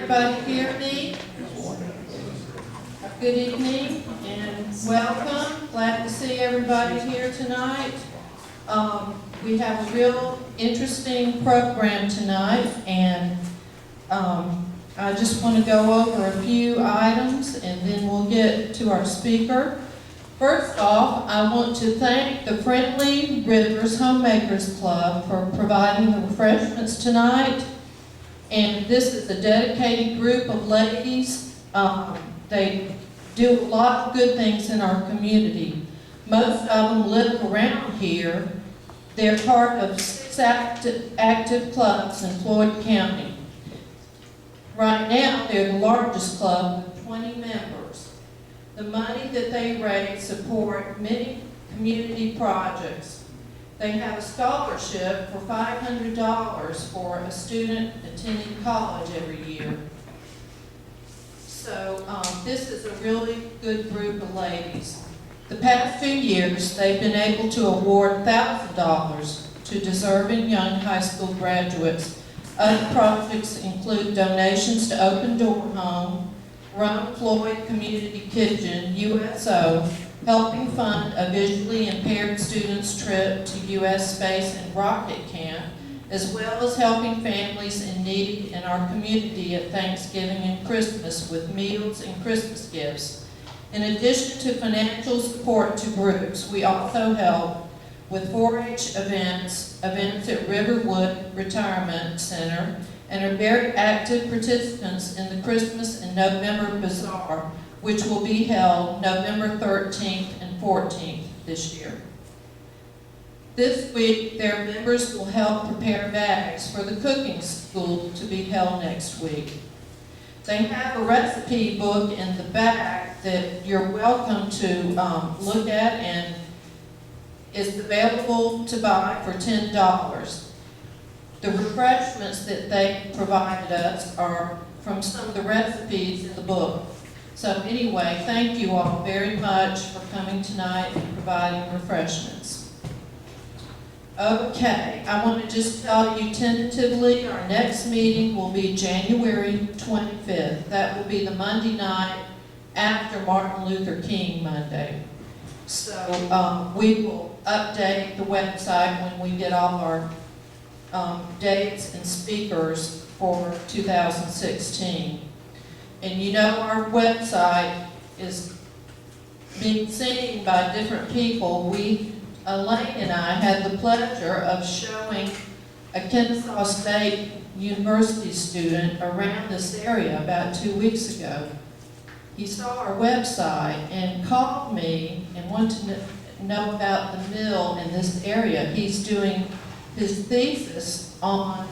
Everybody hear me? Good evening and welcome. Glad to see everybody here tonight. We have a real interesting program tonight, and I just want to go over a few items and then we'll get to our speaker. First off, I want to thank the Friendly Rivers Homemakers Club for providing the refreshments tonight. And this is a dedicated group of ladies. They do a lot of good things in our community. Most of them live around here. They're part of 6 active clubs in Floyd County. Right now, they're the largest club with 20 members. The money that they raise support many community projects. They have a scholarship for $500 for a student attending college every year. So this is a really good group of ladies. The past 2 years, they've been able to award $1,000 to deserving young high school graduates. Other projects include donations to Open Door Home, Ronald Floyd Community Kitchen, USO, helping fund a visually impaired student's trip to U.S. Space and Rocket Camp, as well as helping families in need in our community at Thanksgiving and Christmas with meals and Christmas gifts. In addition to financial support to groups, we also help with 4-H events at Riverwood Retirement Center, and are very active participants in the Christmas and November Bazaar, which will be held November 13th and 14th this year. This week, their members will help prepare bags for the cooking school to be held next week. They have a recipe book in the back that you're welcome to look at, and is available to buy for $10. The refreshments that they provided us are from some of the recipes in the book. So anyway, thank you all very much for coming tonight and providing refreshments. Okay, I want to just tell you tentatively, our next meeting will be January 25th. That will be the Monday night after Martin Luther King Monday. So we will update the website when we get all our dates and speakers for 2016. And you know, our website is being seen by different people. Elaine and I had the pleasure of showing a Kennesaw State University student around this area about 2 weeks ago. He saw our website and called me and wanted to know about the mill in this area. He's doing his thesis on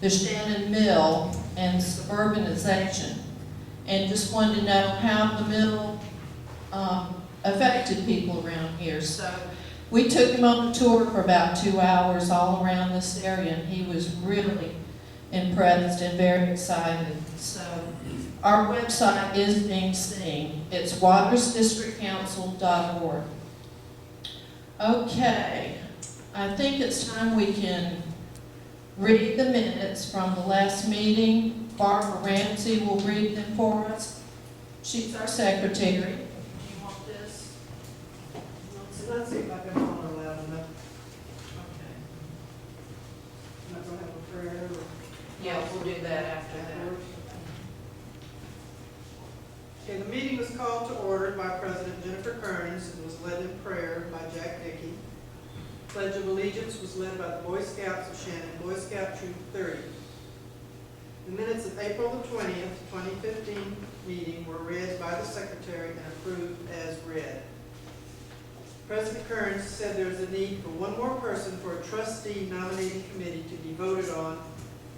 the Shannon Mill and suburbanization, and just wanted to know how the mill affected people around here. So we took him on a tour for about 2 hours all around this area, and he was really impressed and very excited. So our website is being seen. It's watersdistrictcouncil.org. Okay, I think it's time we can read the minutes from the last meeting. Barbara Ramsey will read them for us. She's our secretary. Do you want this? Let's see if I can hold her loud enough. Okay. I'm not going to have a prayer or... Yeah, we'll do that after that. Okay, the meeting was called to order by President Jennifer Kearns and was led in prayer by Jack Dickey. Pledge of Allegiance was led by the Boy Scouts of Shannon, Boy Scout Troop 30. The minutes of April the 20th, 2015 meeting were read by the Secretary and approved as read. President Kearns said there is a need for one more person for a trustee nominating committee to be voted on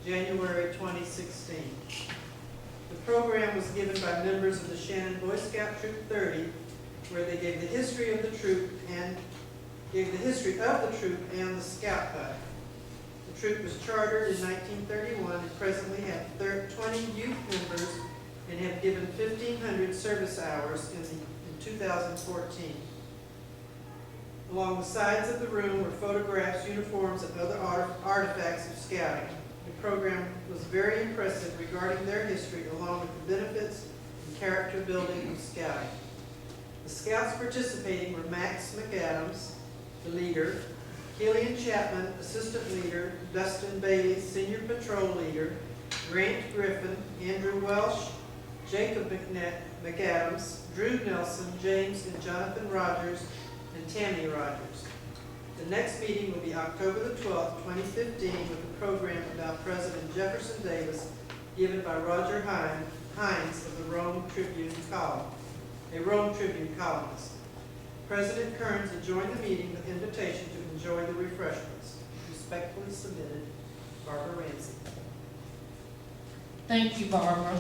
January 2016. The program was given by members of the Shannon Boy Scout Troop 30, where they gave the history of the troop and the Scout Hut. The troop was chartered in 1931 and presently have 20 youth members and have given 1,500 service hours in 2014. Along the sides of the room were photographs, uniforms, and other artifacts of scouting. The program was very impressive regarding their history, along with the benefits and character building of scouting. The scouts participating were Max McAdams, the leader, Killian Chapman, assistant leader, Dustin Bailey, senior patrol leader, Grant Griffin, Andrew Welsh, Jacob McAdams, Drew Nelson, James and Jonathan Rogers, and Tammy Rogers. The next meeting will be October the 12th, 2015, with a program about President Jefferson Davis given by Roger Hines of the Rome Tribune column, a Rome Tribune columnist. President Kearns adjourned the meeting with invitation to enjoy the refreshments. Respectfully submitted, Barbara Ramsey. Thank you, Barbara.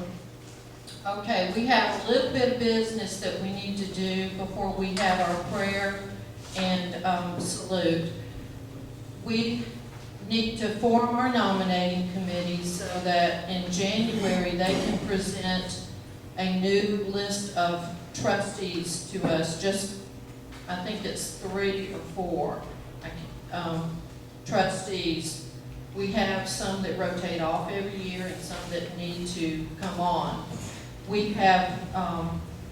Okay, we have a little bit of business that we need to do before we have our prayer and salute. We need to form our nominating committee so that in January they can present a new list of trustees to us. I think it's 3 or 4 trustees. We have some that rotate off every year and some that need to come on. We have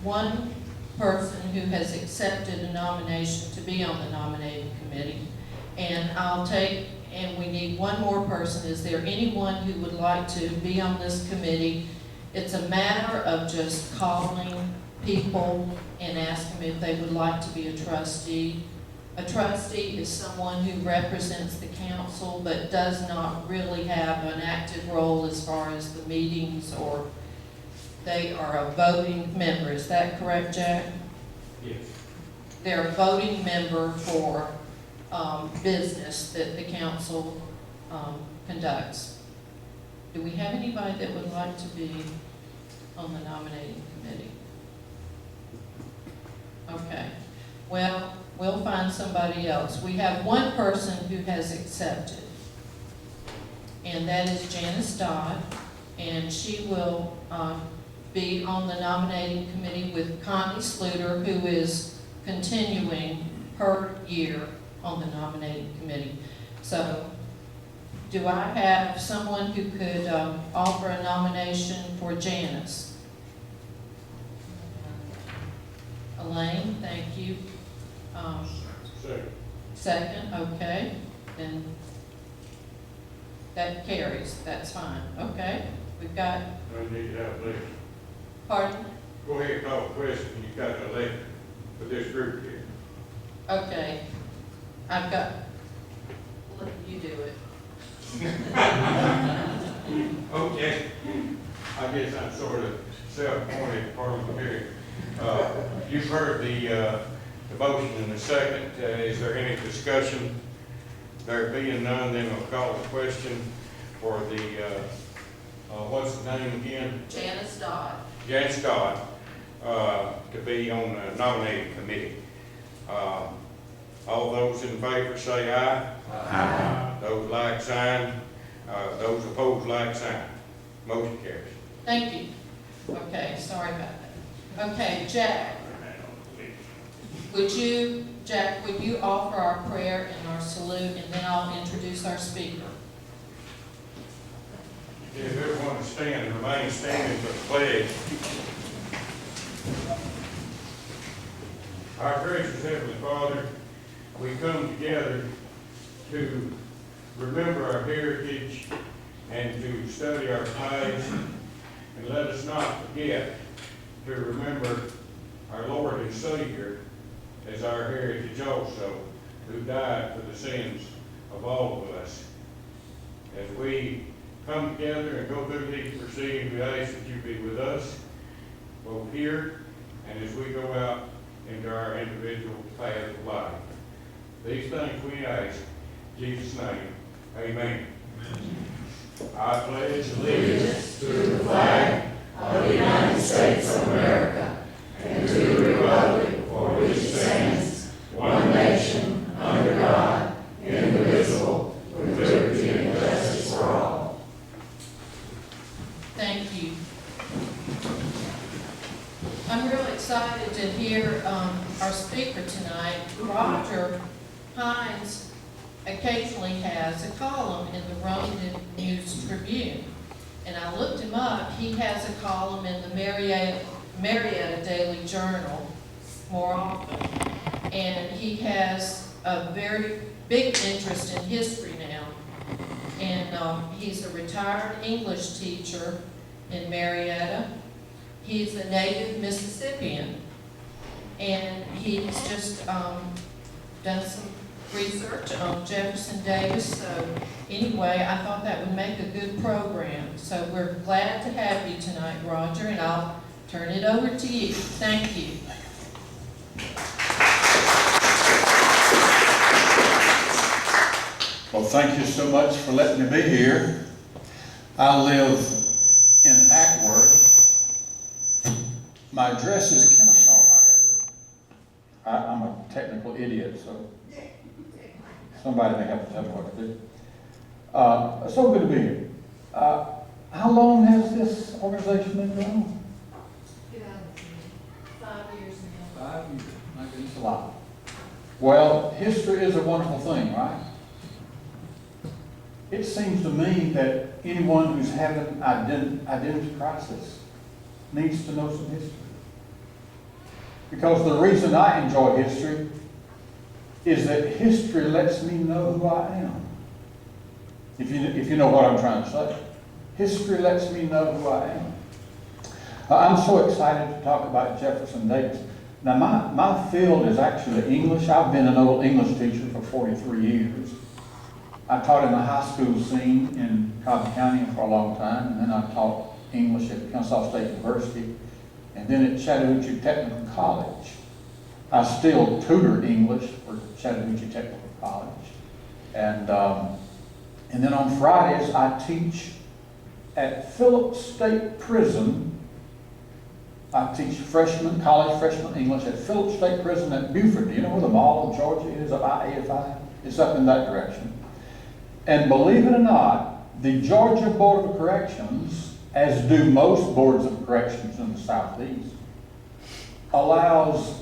one person who has accepted a nomination to be on the nominating committee. And we need one more person. Is there anyone who would like to be on this committee? It's a matter of just calling people and asking them if they would like to be a trustee. A trustee is someone who represents the council but does not really have an active role as far as the meetings, or they are a voting member. Is that correct, Jack? Yes. They're a voting member for business that the council conducts. Do we have anybody that would like to be on the nominating committee? Okay. Well, we'll find somebody else. We have one person who has accepted, and that is Janice Dodd, and she will be on the nominating committee with Connie Sluter, who is continuing her year on the nominating committee. So, do I have someone who could offer a nomination for Janice? Elaine, thank you. Second. Second, okay, then that carries, that's fine, okay. We've got, I need to have a letter. pardon? Go ahead and call the question. You've got a letter for this group here. Okay, I've got, let you do it. Okay. I guess I'm sort of self-appointed parliamentarian. You've heard the motion in the second. Is there any discussion? There being none, then we'll call the question for the, what's the name again? Janice Dodd. Janice Dodd, to be on the nominating committee. All those in favor say aye. Aye. Those like sign. Those opposed like sign. Motion carries. Thank you. Okay, sorry about that. Okay, Jack, would you offer our prayer and our salute, and then I'll introduce our speaker. If everyone will stand and remain standing for the pledge. Our gracious Heavenly Father, we come together to remember our heritage and to study our past, and let us not forget to remember our Lord and Savior as our heritage also, who died for the sins of all of us. As we come together and go through these proceedings, we ask that you be with us, both here and as we go out into our individual path of life. These things we ask in Jesus' name. Amen. I pledge allegiance to the flag of the United States of America and to the republic for which it stands, one nation, under God, indivisible, with liberty and justice for all. Thank you. I'm really excited to hear our speaker tonight. Roger Hines occasionally has a column in the Rome News Tribune. And I looked him up. He has a column in the Marietta Daily Journal more often. And he has a very big interest in history now. And he's a retired English teacher in Marietta. He's a native Mississippian. And he's just done some research on Jefferson Davis. So anyway, I thought that would make a good program. So we're glad to have you tonight, Roger, and I'll turn it over to you. Thank you. Well, thank you so much for letting me be here. I live in Ackworth. My address is Kennesaw, however. I'm a technical idiot, so somebody may have to tell me what to do. So good to be here. How long has this organization been going? 5 years now. 5 years. My goodness, a lot. Well, history is a wonderful thing, right? It seems to me that anyone who's having an identity crisis needs to know some history. Because the reason I enjoy history is that history lets me know who I am. If you know what I'm trying to say. History lets me know who I am. I'm so excited to talk about Jefferson Davis. Now, my field is actually English. I've been an old English teacher for 43 years. I taught in the high school scene in Cobb County for a long time, and then I taught English at Kennesaw State University, and then at Chattahoochee Technical College. I still tutor English for Chattahoochee Technical College. And then on Fridays, I teach at Phillips State Prison. I teach college freshman English at Phillips State Prison at Beaufort. Do you know where the Mall of Georgia is, up I-85? It's up in that direction. And believe it or not, the Georgia Board of Corrections, as do most boards of corrections in the Southeast, allows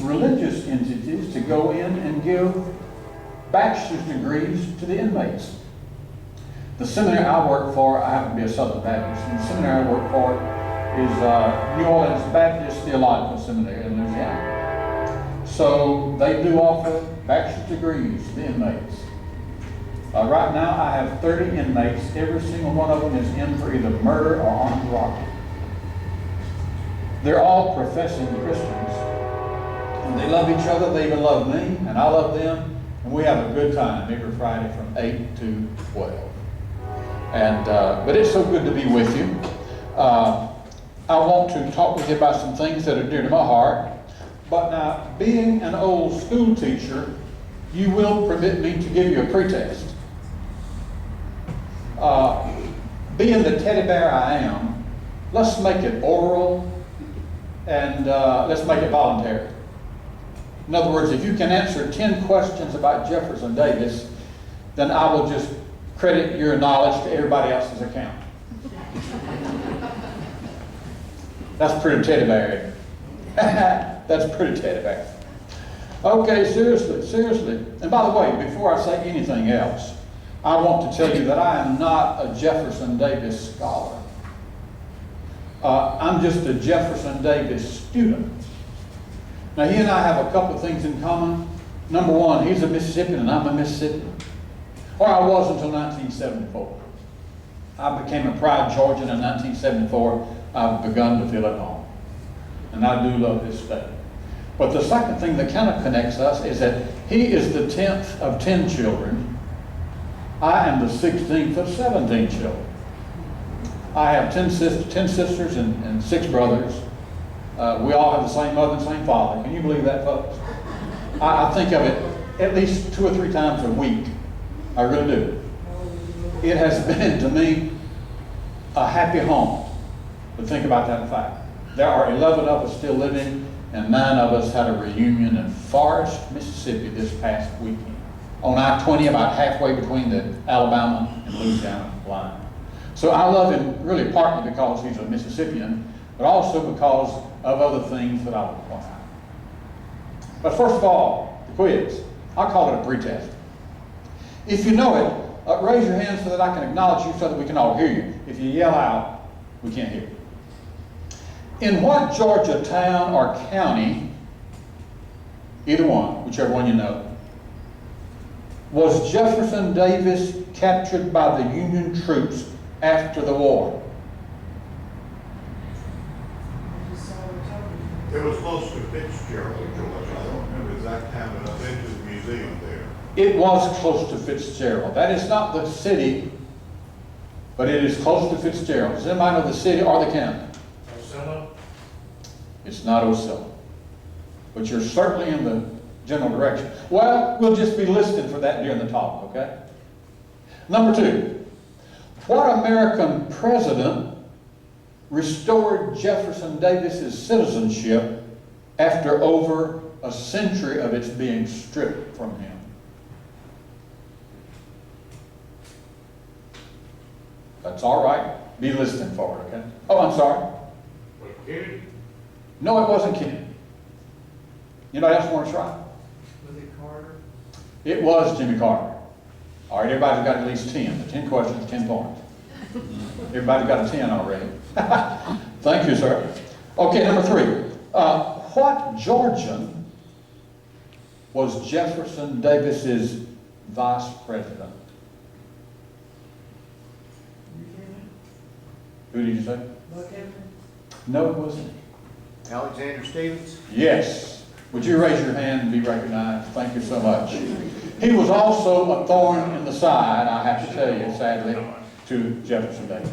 religious entities to go in and give bachelor's degrees to the inmates. The seminary I work for, I happen to be a Southern Baptist, and the seminary I work for is New Orleans Baptist Theological Seminary in Louisiana. So they do offer bachelor's degrees to the inmates. Right now I have 30 inmates. Every single one of them is in for either murder or armed robbery. They're all professing Christians. And they love each other, they even love me, and I love them. And we have a good time every Friday from 8 to 12. And, but it's so good to be with you. I want to talk with you about some things that are dear to my heart. But now, being an old school teacher, you will permit me to give you a pretest. Being the teddy bear I am, let's make it oral and let's make it voluntary. In other words, if you can answer 10 questions about Jefferson Davis, then I will just credit your knowledge to everybody else's account. That's pretty teddy bear. That's pretty teddy bear. Okay, seriously. And by the way, before I say anything else, I want to tell you that I am not a Jefferson Davis scholar. I'm just a Jefferson Davis student. Now, he and I have a couple of things in common. Number one, he's a Mississippian and I'm a Mississippian. Or I was until 1974. I became a proud Georgian in 1974. I've begun to feel at home. And I do love this state. But the second thing that kind of connects us is that he is the 10th of 10 children. I am the 16th of 17 children. I have 10 sisters and 6 brothers. We all have the same mother and same father. Can you believe that, folks? I think of it at least 2 or 3 times a week. I really do. It has been, to me, a happy home. But think about that fact. There are 11 of us still living, and 9 of us had a reunion in Forest, Mississippi this past weekend. On I-20, about halfway between the Alabama and Louisiana line. So I love him really partly because he's a Mississippian, but also because of other things that I will point out. But first of all, the quiz. I call it a pretest. If you know it, raise your hand so that I can acknowledge you so that we can all hear you. If you yell out, we can't hear you. In what Georgia town or county, either one, whichever one you know, was Jefferson Davis captured by the Union troops after the war? It was close to Fitzgerald, Georgia. I don't remember the exact town, but I've been to the museum there. It was close to Fitzgerald. That is not the city, but it is close to Fitzgerald. Does anybody know the city or the county? Osceola? It's not Osceola. But you're certainly in the general direction. Well, we'll just be listening for that during the talk, okay? Number 2. What American president restored Jefferson Davis's citizenship after over a century of its being stripped from him? That's all right. Be listening for it, okay? Oh, I'm sorry. What, Kennedy? No, it wasn't Kennedy. Anybody else want to try? Was it Carter? It was Jimmy Carter. All right, everybody's got at least 10. The 10 questions, 10 points. Everybody got a 10 already. Thank you, sir. Okay, number 3. What Georgian was Jefferson Davis's vice president? Buchanan? Who did you say? Buchanan? No, it wasn't. Alexander Stevens? Yes. Would you raise your hand and be recognized? Thank you so much. He was also a thorn in the side, I have to tell you, sadly, to Jefferson Davis.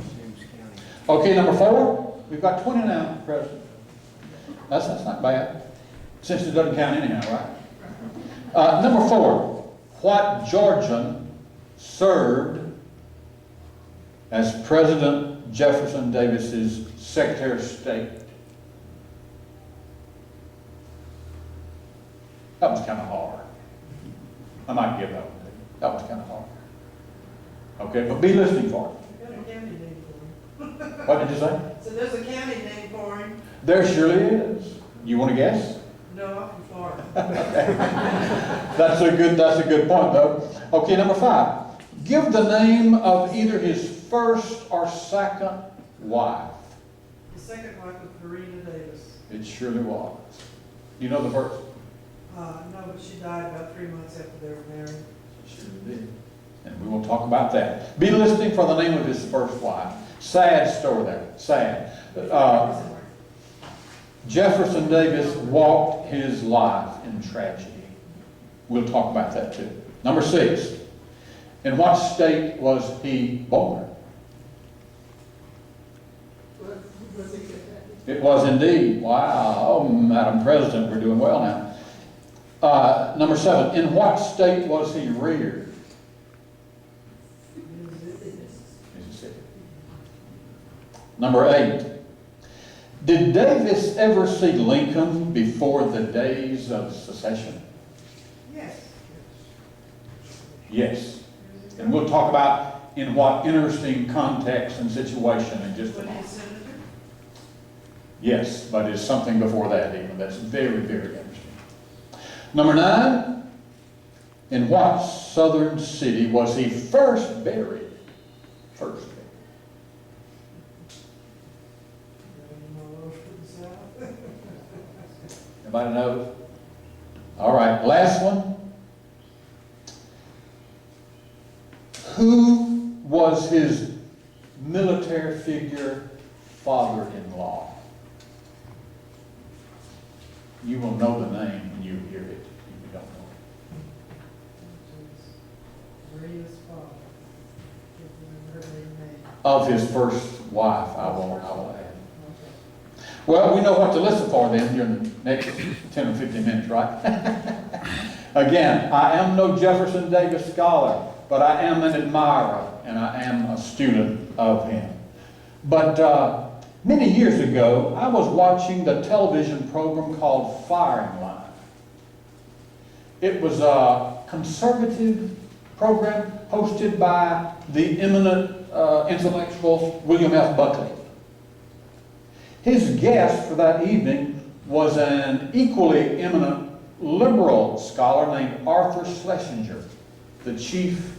Okay, number 4. We've got 20 now, President. That's not bad, since it doesn't count anyhow, right? Number 4. What Georgian served as President Jefferson Davis's Secretary of State? That was kind of hard. I might give that one to you. That was kind of hard. Okay, but be listening for it. Got a county name for him. What did you say? So there's a county name for him. There surely is. You want to guess? No, I'm from Florida. That's a good point, though. Okay, number 5. Give the name of either his first or second wife. The second wife was Verena Davis. It surely was. You know the first? No, but she died about 3 months after they were married. Surely did. And we will talk about that. Be listening for the name of his first wife. Sad story there. Sad. Jefferson Davis walked his life in tragedy. We'll talk about that too. Number 6. In what state was he born? Was it It was indeed. Wow. Oh, Madam President, we're doing well now. Number 7. In what state was he reared? Mississippi. Number 8. Did Davis ever see Lincoln before the days of secession? Yes. Yes. And we'll talk about in what interesting context and situation in just a Was he a moment. senator? Yes, but it's something before that even. That's very, very interesting. Number 9. In what southern city was he first buried? First buried. Everybody knows? All right, last one. Who was his military figure father-in-law? You will know the name when you hear it, if you don't know it. Maria's father. Can't remember her name. Of his first wife, I will add. Well, we know what to listen for then during the next 10 or 15 minutes, right? Again, I am no Jefferson Davis scholar, but I am an admirer and I am a student of him. But many years ago, I was watching the television program called Firing Line. It was a conservative program hosted by the eminent intellectual William F. Buckley. His guest for that evening was an equally eminent liberal scholar named Arthur Schlesinger, the chief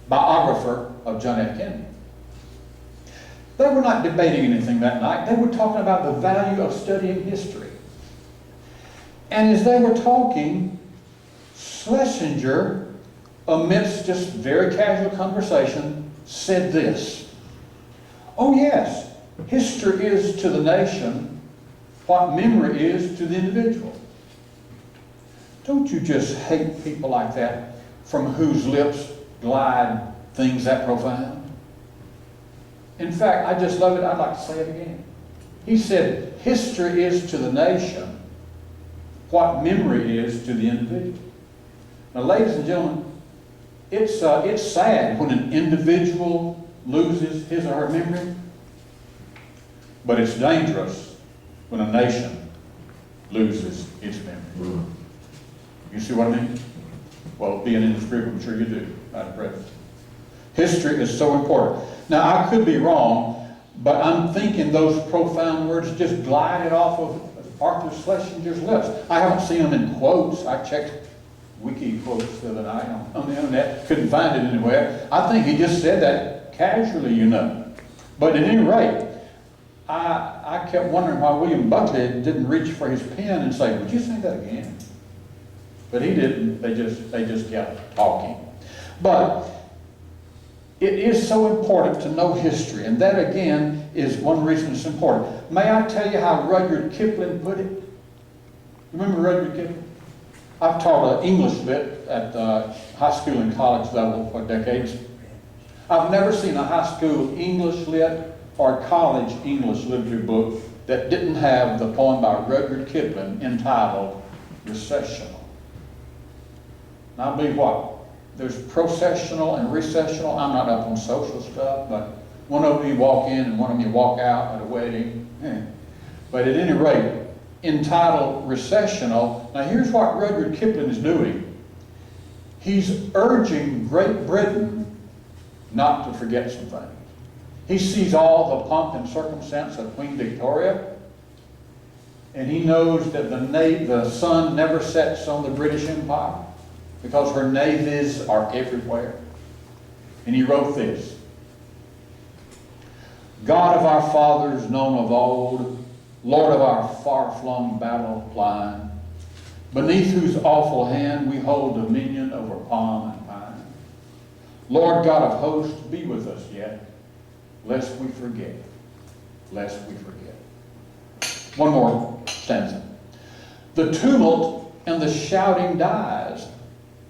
biographer of John F. Kennedy. They were not debating anything that night. They were talking about the value of studying history. And as they were talking, Schlesinger, amidst just very casual conversation, said this: "Oh yes, history is to the nation what memory is to the individual." Don't you just hate people like that, from whose lips glide things that profound? In fact, I just love it. I'd like to say it again. He said, history is to the nation what memory is to the individual. Now, ladies and gentlemen, it's sad when an individual loses his or her memory, but it's dangerous when a nation loses its memory. You see what I mean? Well, being in this group, I'm sure you do, Madam President. History is so important. Now, I could be wrong, but I'm thinking those profound words just glided off of Arthur Schlesinger's lips. I haven't seen them in quotes. I checked wiki quotes the other night on the internet. Couldn't find it anywhere. I think he just said that casually, you know. But at any rate, I kept wondering why William Buckley didn't reach for his pen and say, "Would you say that again?" But he didn't. They just kept talking. But it is so important to know history, and that again is one reason it's important. May I tell you how Rudyard Kipling put it? Remember Rudyard Kipling? I've taught English lit at high school and college level for decades. I've never seen a high school English lit or college English literature book that didn't have the poem by Rudyard Kipling entitled Recessional. Now, I believe what? There's processional and recessional. I'm not up on social stuff, but one of you walk in and one of you walk out at a wedding. But at any rate, entitled Recessional. Now, here's what Rudyard Kipling is doing. He's urging Great Britain not to forget some things. He sees all the pomp and circumstance of Queen Victoria, and he knows that the sun never sets on the British Empire, because her navies are everywhere. And he wrote this: God of our fathers, known of old, Lord of our far-flung battle line, beneath whose awful hand we hold dominion over palm and pine. Lord God of hosts, be with us yet, lest we forget, lest we forget. One more stanza. The tumult and the shouting dies,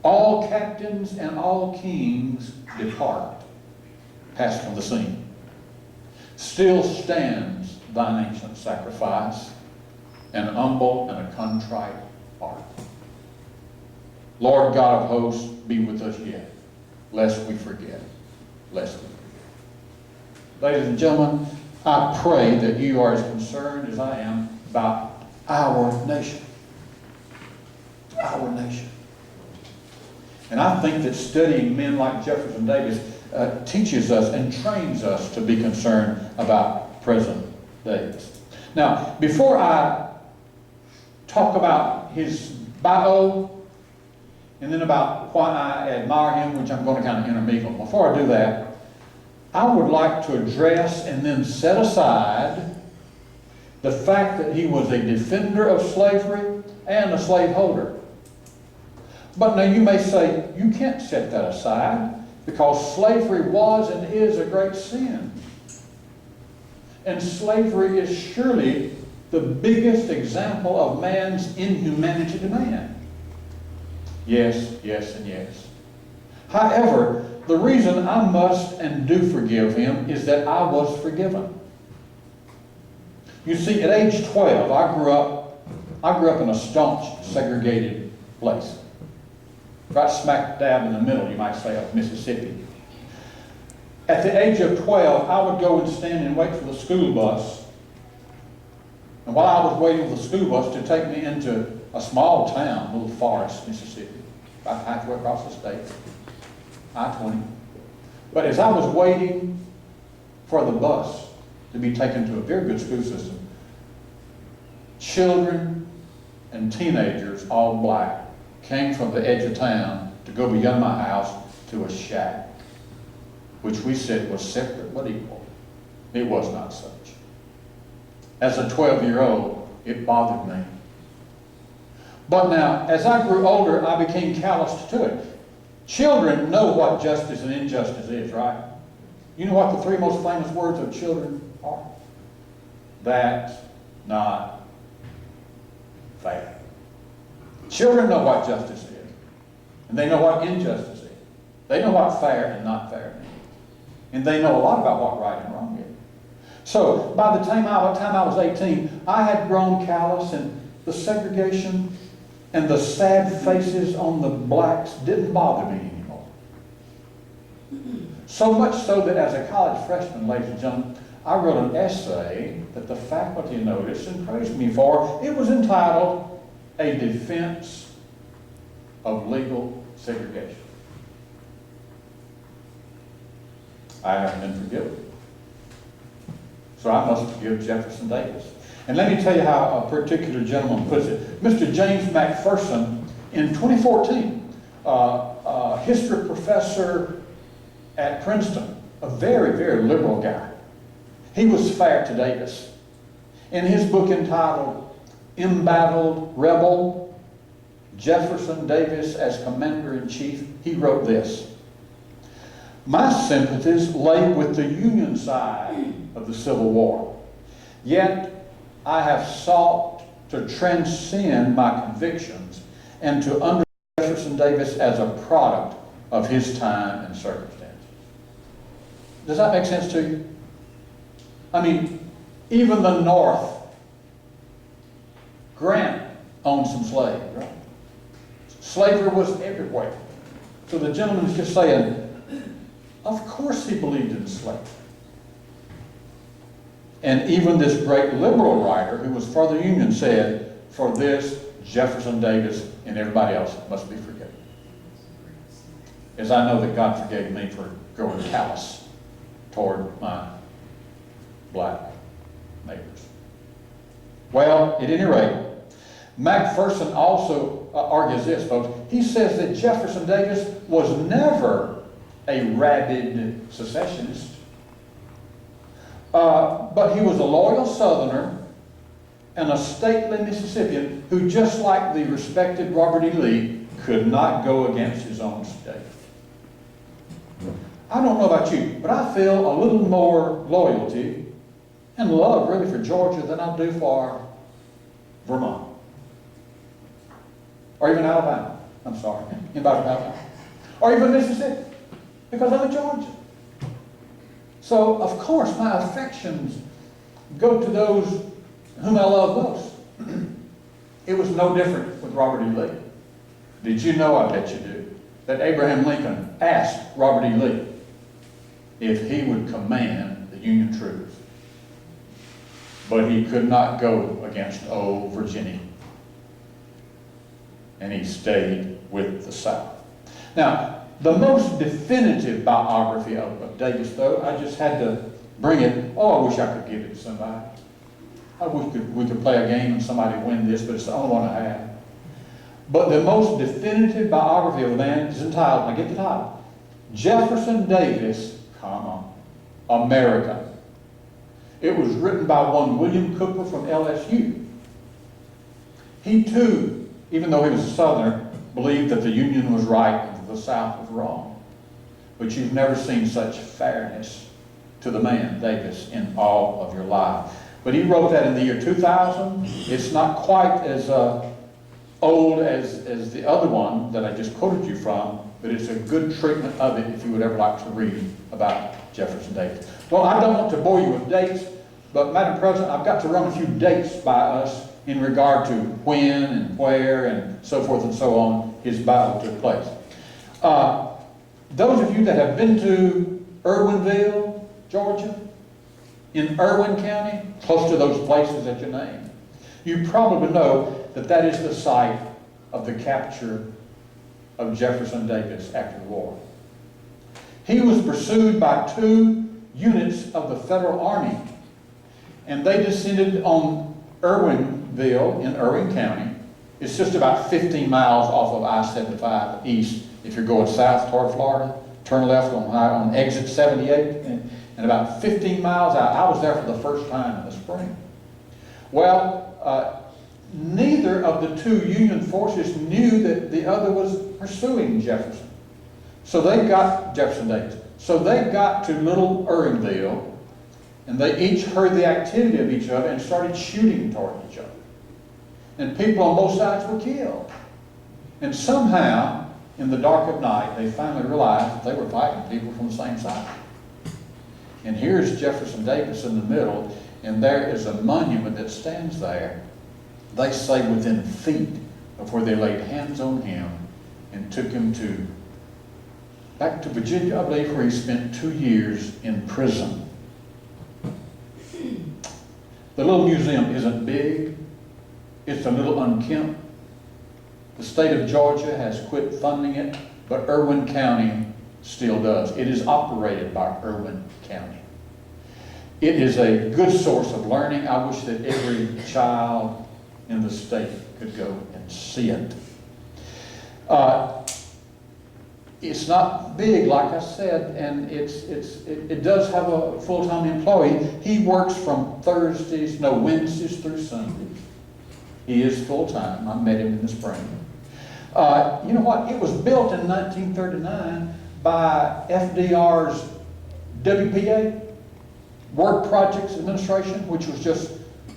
all captains and all kings depart, pass from the scene. Still stands thine ancient sacrifice, an humble and a contrite heart. Lord God of hosts, be with us yet, lest we forget, lest we forget. Ladies and gentlemen, I pray that you are as concerned as I am about our nation. Our nation. And I think that studying men like Jefferson Davis teaches us and trains us to be concerned about present days. Now, before I talk about his bio and then about why I admire him, which I'm going to kind of intermingle, before I do that, I would like to address and then set aside the fact that he was a defender of slavery and a slaveholder. But now you may say, you can't set that aside because slavery was and is a great sin. And slavery is surely the biggest example of man's inhumanity to man. Yes, yes, and yes. However, the reason I must and do forgive him is that I was forgiven. You see, at age 12, I grew up in a staunch, segregated place. Right smack dab in the middle, you might say, of Mississippi. At the age of 12, I would go and stand and wait for the school bus. And while I was waiting for the school bus to take me into a small town, Little Forest, Mississippi, about halfway across the state, I-20. But as I was waiting for the bus to be taken to a very good school system, children and teenagers, all black, came from the edge of town to go beyond my house to a shack. which we said was separate but equal. It was not such. As a 12-year-old, it bothered me. But now, as I grew older, I became calloused to it. Children know what justice and injustice is, right? You know what the three most famous words of children are? That's not fair. Children know what justice is, and they know what injustice is. They know what fair and not fair means. And they know a lot about what right and wrong is. So, by the time I was 18, I had grown callous, and the segregation and the sad faces on the blacks didn't bother me anymore. So much so that as a college freshman, ladies and gentlemen, I wrote an essay that the faculty noticed and praised me for. It was entitled, "A Defense of Legal Segregation." I haven't been forgiven. So I must forgive Jefferson Davis. And let me tell you how a particular gentleman puts it. Mr. James McPherson, in 2014, a history professor at Princeton, a very, very liberal guy. He was fair to Davis. In his book entitled Embattled Rebel, Jefferson Davis as Commander-in-Chief, he wrote this: "My sympathies lay with the Union side of the Civil War, yet I have sought to transcend my convictions and to understand Jefferson Davis as a product of his time and circumstances." Does that make sense to you? I mean, even the North, Grant owned some slaves, right? Slavery was everywhere. So the gentleman's just saying, of course he believed in slavery. And even this great liberal writer who was for the Union said, "For this, Jefferson Davis and everybody else must be forgiven." As I know that God forgave me for growing callous toward my black neighbors. Well, at any rate, McPherson also argues this, folks. He says that Jefferson Davis was never a rabid secessionist, but he was a loyal Southerner and a stately Mississippian who, just like the respected Robert E. Lee, could not go against his own state. I don't know about you, but I feel a little more loyalty and love really for Georgia than I do for Vermont. Or even Alabama. I'm sorry. Anybody from Alabama? Or even Mississippi. Because I'm a Georgian. So, of course, my affections go to those whom I love most. It was no different with Robert E. Lee. Did you know, I bet you do, that Abraham Lincoln asked Robert E. Lee if he would command the Union troops? But he could not go against old Virginia. And he stayed with the South. Now, the most definitive biography of Davis, though, I just had to bring it. Oh, I wish I could give it to somebody. I wish we could play a game and somebody win this, but it's the only one I have. But the most definitive biography of the man is entitled, now get the title, Jefferson Davis, American. It was written by one William Cooper from LSU. He too, even though he was a Southerner, believed that the Union was right and that the South was wrong. But you've never seen such fairness to the man, Davis, in all of your life. But he wrote that in the year 2000. It's not quite as old as the other one that I just quoted you from, but it's a good treatment of it if you would ever like to read about Jefferson Davis. Well, I don't want to bore you with dates, but Madam President, I've got to run a few dates by us in regard to when and where and so forth and so on his battle took place. Those of you that have been to Irwinville, Georgia, in Irwin County, close to those places that you named, you probably know that that is the site of the capture of Jefferson Davis after the war. He was pursued by 2 units of the Federal Army, and they descended on Irwinville in Irwin County. It's just about 15 miles off of I-75 east if you're going south toward Florida. turn left on exit 78, and about 15 miles out. I was there for the first time in the spring. Well, neither of the two Union forces knew that the other was pursuing Jefferson. So they got Jefferson Davis. So they got to Little Irvingville, and they each heard the activity of each other and started shooting toward each other. And people on both sides were killed. And somehow, in the dark of night, they finally realized that they were fighting people from the same side. And here's Jefferson Davis in the middle, and there is a monument that stands there, they say within feet of where they laid hands on him and took him back to Virginia, I believe, where he spent 2 years in prison. The little museum isn't big. It's a little unkempt. The state of Georgia has quit funding it, but Irwin County still does. It is operated by Irwin County. It is a good source of learning. I wish that every child in the state could go and see it. It's not big, like I said, and it does have a full-time employee. He works from Wednesdays through Sundays. He is full-time. I met him in the spring. You know what? It was built in 1939 by FDR's WPA, Work Projects Administration, which was just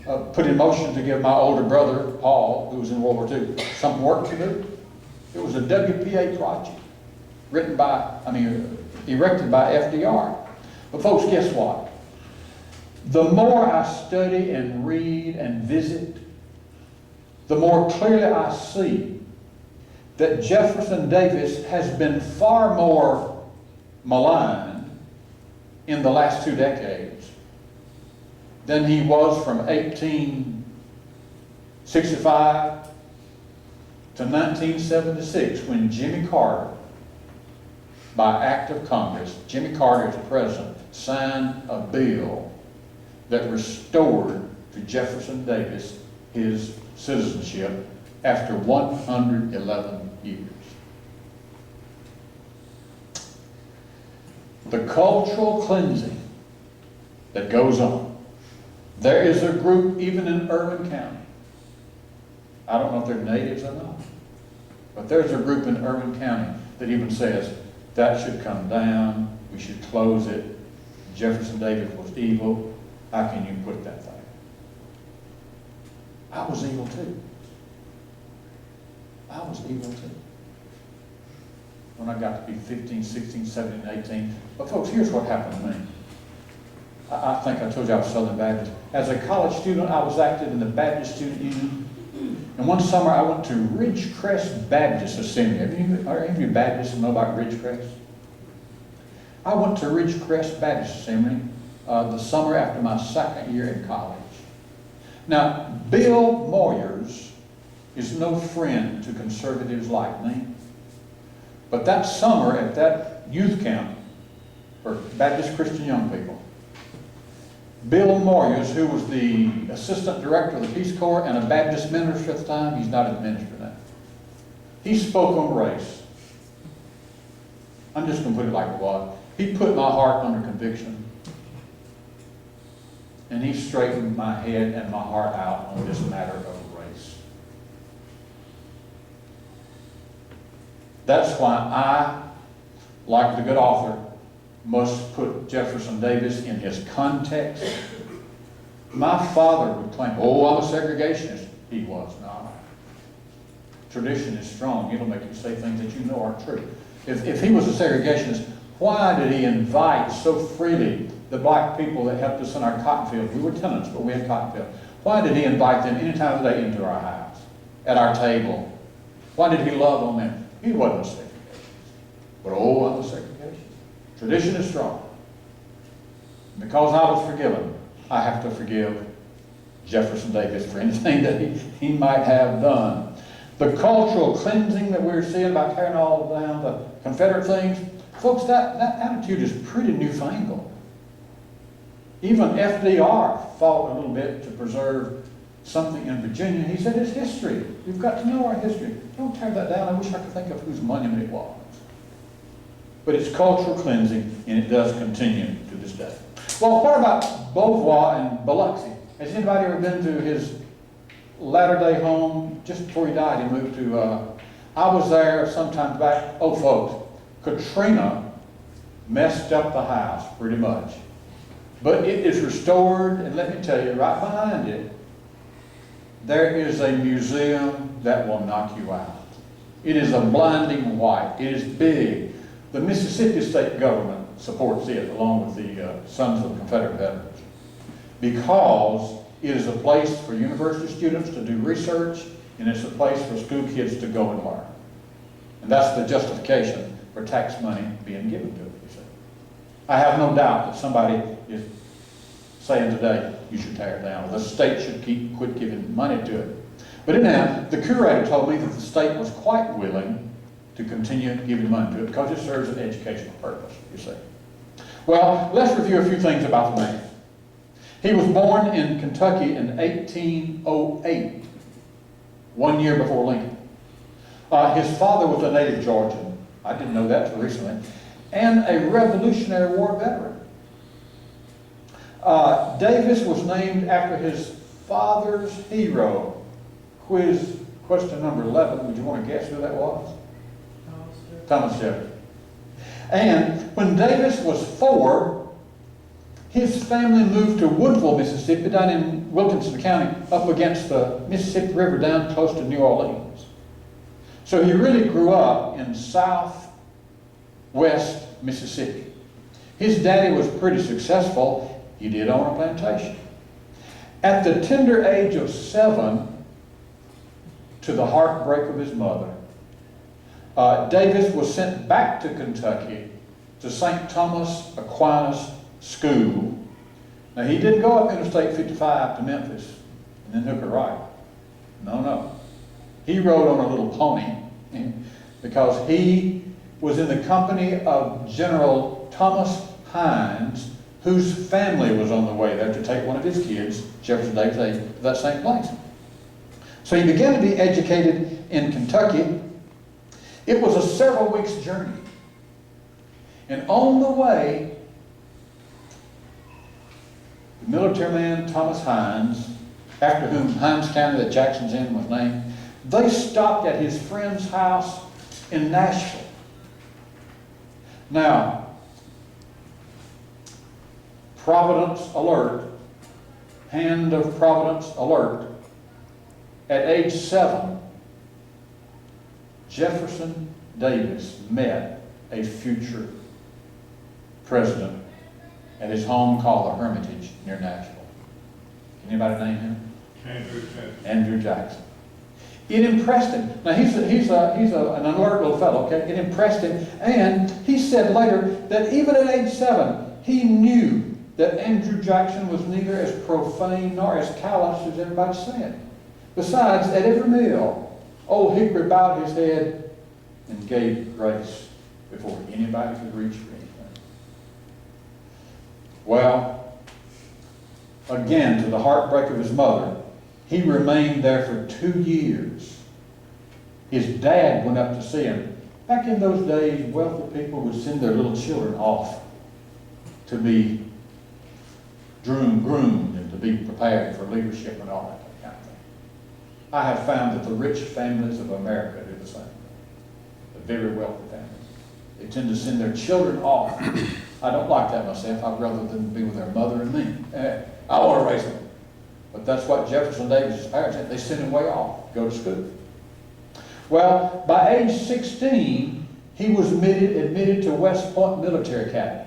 put in motion to give my older brother, Paul, who was in World War II, some work to do. It was a WPA project erected by FDR. But folks, guess what? The more I study and read and visit, the more clearly I see that Jefferson Davis has been far more maligned in the last 2 decades than he was from 1865 to 1976, when Jimmy Carter, by act of Congress, Jimmy Carter as president, signed a bill that restored to Jefferson Davis his citizenship after 111 years. The cultural cleansing that goes on. There is a group even in Irwin County. I don't know if they're natives or not, but there's a group in Irwin County that even says that should come down, we should close it. Jefferson Davis was evil. How can you put that there? I was evil too. I was evil too. When I got to be 15, 16, 17, 18. But folks, here's what happened to me. I think I told you I was Southern Baptist. As a college student, I was active in the Baptist Student Union. And one summer I went to Ridgecrest Baptist Assembly. Are any of you Baptists know about Ridgecrest? I went to Ridgecrest Baptist Assembly the summer after my second year in college. Now, Bill Moyers is no friend to conservatives like me. But that summer at that youth camp for Baptist Christian young people, Bill Moyers, who was the assistant director of the Peace Corps and a Baptist minister at the time, he's not a minister now. He spoke on race. I'm just going to put it like it was. He put my heart under conviction. And he straightened my head and my heart out on this matter of race. That's why I, like the good author, must put Jefferson Davis in his context. My father would claim, oh, I'm a segregationist. He was not. Tradition is strong. It'll make you say things that you know aren't true. If he was a segregationist, why did he invite so freely the black people that helped us in our cotton fields? We were tenants, but we had cotton fields. Why did he invite them any time of the day into our house, at our table? Why did he love on them? He wasn't a segregationist. But oh, I'm a segregationist. Tradition is strong. Because I was forgiven, I have to forgive Jefferson Davis for anything that he might have done. The cultural cleansing that we're seeing by tearing all down the Confederate things, folks, that attitude is pretty newfangled. Even FDR fought a little bit to preserve something in Virginia. He said it's history. We've got to know our history. Don't tear that down. I wish I could think of whose monument it was. but it's cultural cleansing, and it does continue to this day. Well, what about Beauvoir and Biloxi? Has anybody ever been to his latter-day home? Just before he died, he moved to, I was there sometime back. Oh, folks, Katrina messed up the house pretty much. But it is restored, and let me tell you, right behind it, there is a museum that will knock you out. It is a blinding white. It is big. The Mississippi state government supports it, along with the Sons of the Confederate Veterans, because it is a place for university students to do research, and it's a place for school kids to go and learn. And that's the justification for tax money being given to it, you see. I have no doubt that somebody is saying today, you should tear it down. The state should quit giving money to it. But anyhow, the curator told me that the state was quite willing to continue giving money to it because it serves an educational purpose, you see. Well, let's review a few things about the man. He was born in Kentucky in 1808, 1 year before Lincoln. His father was a native Georgian. I didn't know that till recently. And a Revolutionary War veteran. Davis was named after his father's hero. Question number 11. Would you want to guess who that was? Thomas Jefferson. And when Davis was 4, his family moved to Woodville, Mississippi, down in Wilkinson County, up against the Mississippi River, down close to New Orleans. So he really grew up in southwest Mississippi. His daddy was pretty successful. He did own a plantation. At the tender age of 7, to the heartbreak of his mother, Davis was sent back to Kentucky to St. Thomas Aquinas School. Now, he didn't go up Interstate 55 to Memphis and then hook a right. No. He rode on a little pony because he was in the company of General Thomas Hines, whose family was on the way there to take one of his kids, Jefferson Davis, to that same place. So he began to be educated in Kentucky. It was a several weeks journey. And on the way, the military man Thomas Hines, after whom Hines County that Jackson's in was named, they stopped at his friend's house in Nashville. Now, Providence alert, hand of Providence alert, at age 7, Jefferson Davis met a future president at his home called the Hermitage near Nashville. Can anybody name him? Andrew Jackson. It impressed him. Now he's an alert little fellow, okay? It impressed him, and he said later that even at age 7, he knew that Andrew Jackson was neither as profane nor as callous as everybody said. Besides, at every meal, old Hickory bowed his head and gave grace before anybody could reach for anything. Well, again, to the heartbreak of his mother, he remained there for 2 years. His dad went up to see him. Back in those days, wealthy people would send their little children off to be groomed and to be prepared for leadership and all that kind of thing. I have found that the rich families of America do the same thing. The very wealthy families. They tend to send their children off. I don't like that myself. I'd rather them be with their mother and me. I want to raise them. But that's what Jefferson Davis's parents did. They sent him way off, go to school. Well, by age 16, he was admitted to West Point Military Academy.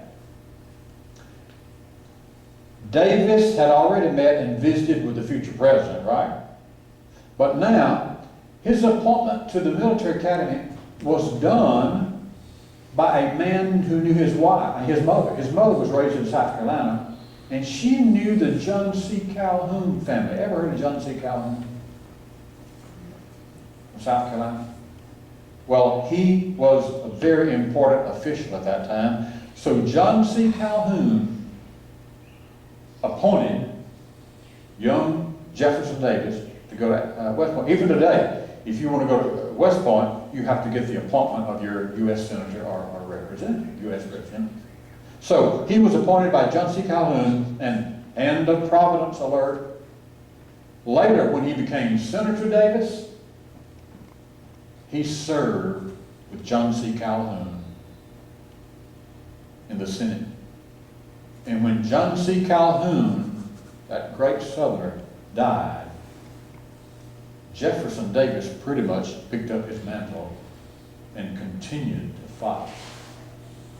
Davis had already met and visited with the future president, right? But now, his appointment to the military academy was done by a man who knew his wife, his mother. His mother was raised in South Carolina, and she knew the John C. Calhoun family. Ever heard of John C. Calhoun? From South Carolina? Well, he was a very important official at that time. So John C. Calhoun appointed young Jefferson Davis to go to West Point. Even today, if you want to go to West Point, you have to get the appointment of your U.S. Senator or representative, U.S. representative. So he was appointed by John C. Calhoun, and end of Providence alert. Later, when he became Senator Davis, he served with John C. Calhoun in the Senate. And when John C. Calhoun, that great Southerner, died, Jefferson Davis pretty much picked up his mantle and continued to fight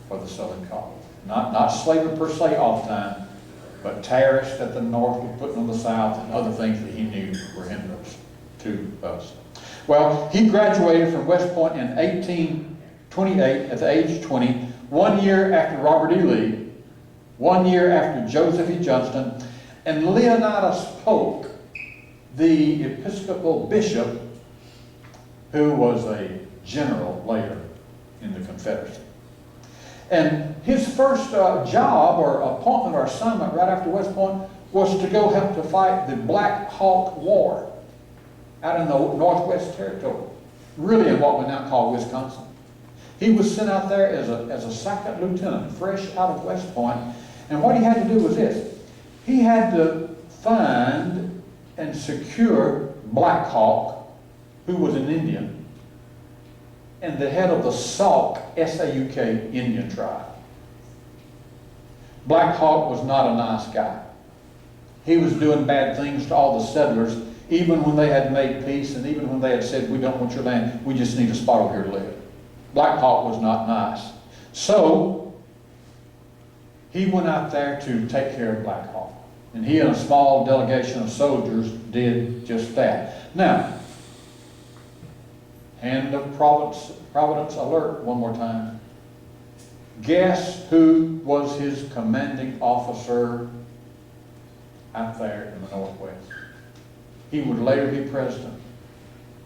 for the Southern cause. Not slavery per se all the time, but tariffs that the North was putting on the South and other things that he knew were hindrance to us. Well, he graduated from West Point in 1828 at the age of 20, 1 year after Robert E. Lee, 1 year after Joseph E. Johnston, and Leonidas Polk, the Episcopal bishop, who was a general later in the Confederacy. And his first job or appointment or assignment right after West Point was to go help to fight the Black Hawk War out in the Northwest Territory, really in what we now call Wisconsin. He was sent out there as a second lieutenant, fresh out of West Point, and what he had to do was this. He had to find and secure Black Hawk, who was an Indian, and the head of the Sauk, S-A-U-K, Indian tribe. Black Hawk was not a nice guy. He was doing bad things to all the settlers, even when they had made peace, and even when they had said, we don't want your land, we just need a spot over here to live. Black Hawk was not nice. So, he went out there to take care of Black Hawk. And he and a small delegation of soldiers did just that. Now, hand of Providence alert one more time. Guess who was his commanding officer out there in the Northwest? He would later be president.